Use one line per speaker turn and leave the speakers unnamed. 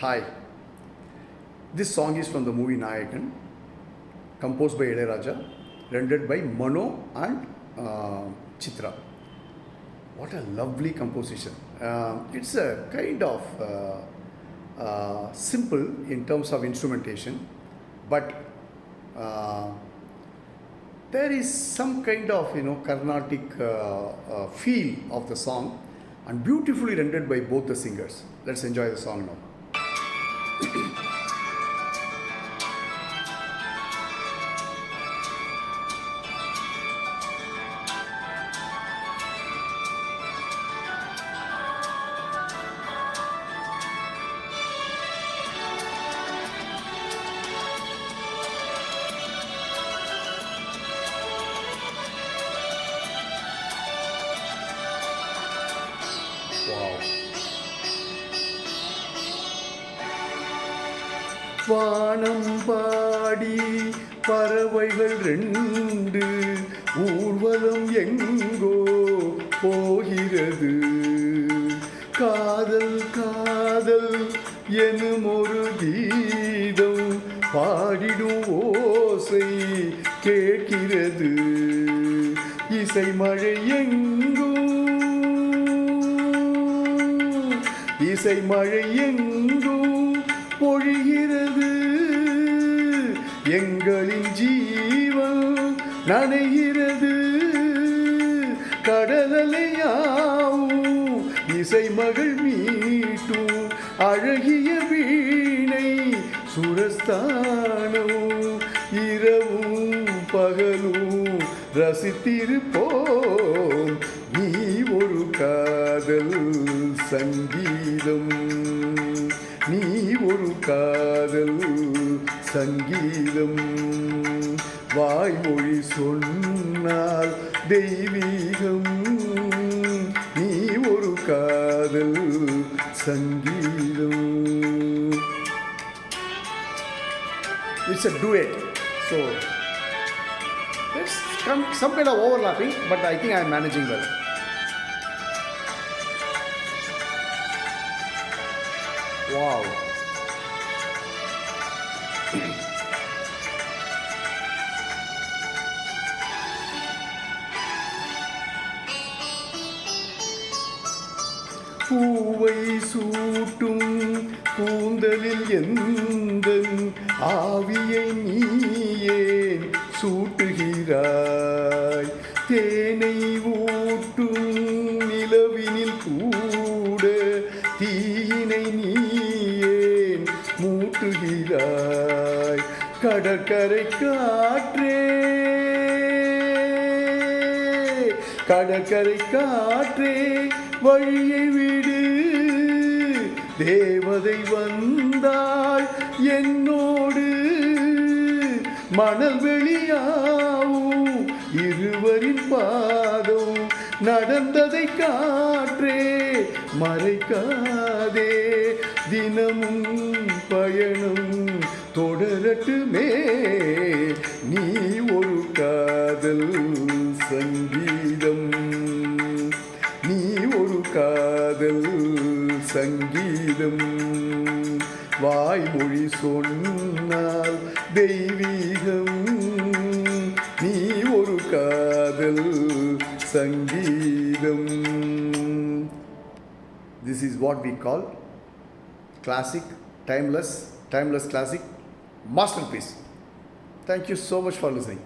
Hi, this song is from the movie Nayakan, composed by Ilayaraja, rendered by Mano and Chitra. What a lovely composition. It's a kind of simple in terms of instrumentation, but there is some kind of Carnatic feel of the song, and beautifully rendered by both the singers. Let's enjoy the song now. Wow. வானம் பாடி பறவைகள் ரெண்டு ஊர்வலம் எங்கோ போகிறது. காதல் காதல் எனும் ஒரு கீதம் பாடிடும் ஓசை கேட்கிறது. இசை மழை எங்கோ இசை மழை எங்கும் பொழிகிறது. எங்களின் ஜீவன் நனைகிறது. கடலையாவும் இசை மகள் மீட்டும் அழகிய வீணை சுரஸ்தானம். இரவும் பகலும் ரசித்திருப்போம். நீ ஒரு காதல் சங்கீதம். நீ ஒரு காதல் சங்கீதம். வாய்மொழி சொன்னால் தெய்வீகம். நீ ஒரு காதல் சங்கீதம். It's a duet, so there's some kind of overlapping, but I think I'm managing well. Wow. பூவை சூட்டும் கூந்தலில் எந்தன் ஆவியை நீயேன் சூட்டுகிறாய். தேனை ஊட்டும் நிலவினில் கூட தீயினை நீயேன் மூட்டுகிறாய். கடற்கரை காற்றே கடற்கரை காற்றே வழியை விடு. தேவதை வந்தாள் என்னோடு. மணல் வெளியாவும் இருவரின் பாதம் நடந்ததை காற்றே மறைக்காதே. தினமும் பயணம் தொடரட்டுமே. நீ ஒரு காதல் சங்கீதம். நீ ஒரு காதல் சங்கீதம். வாய்மொழி சொன்னால் தெய்வீகம். நீ ஒரு காதல் சங்கீதம். This is what we call classic, timeless classic masterpiece. Thank you so much for listening.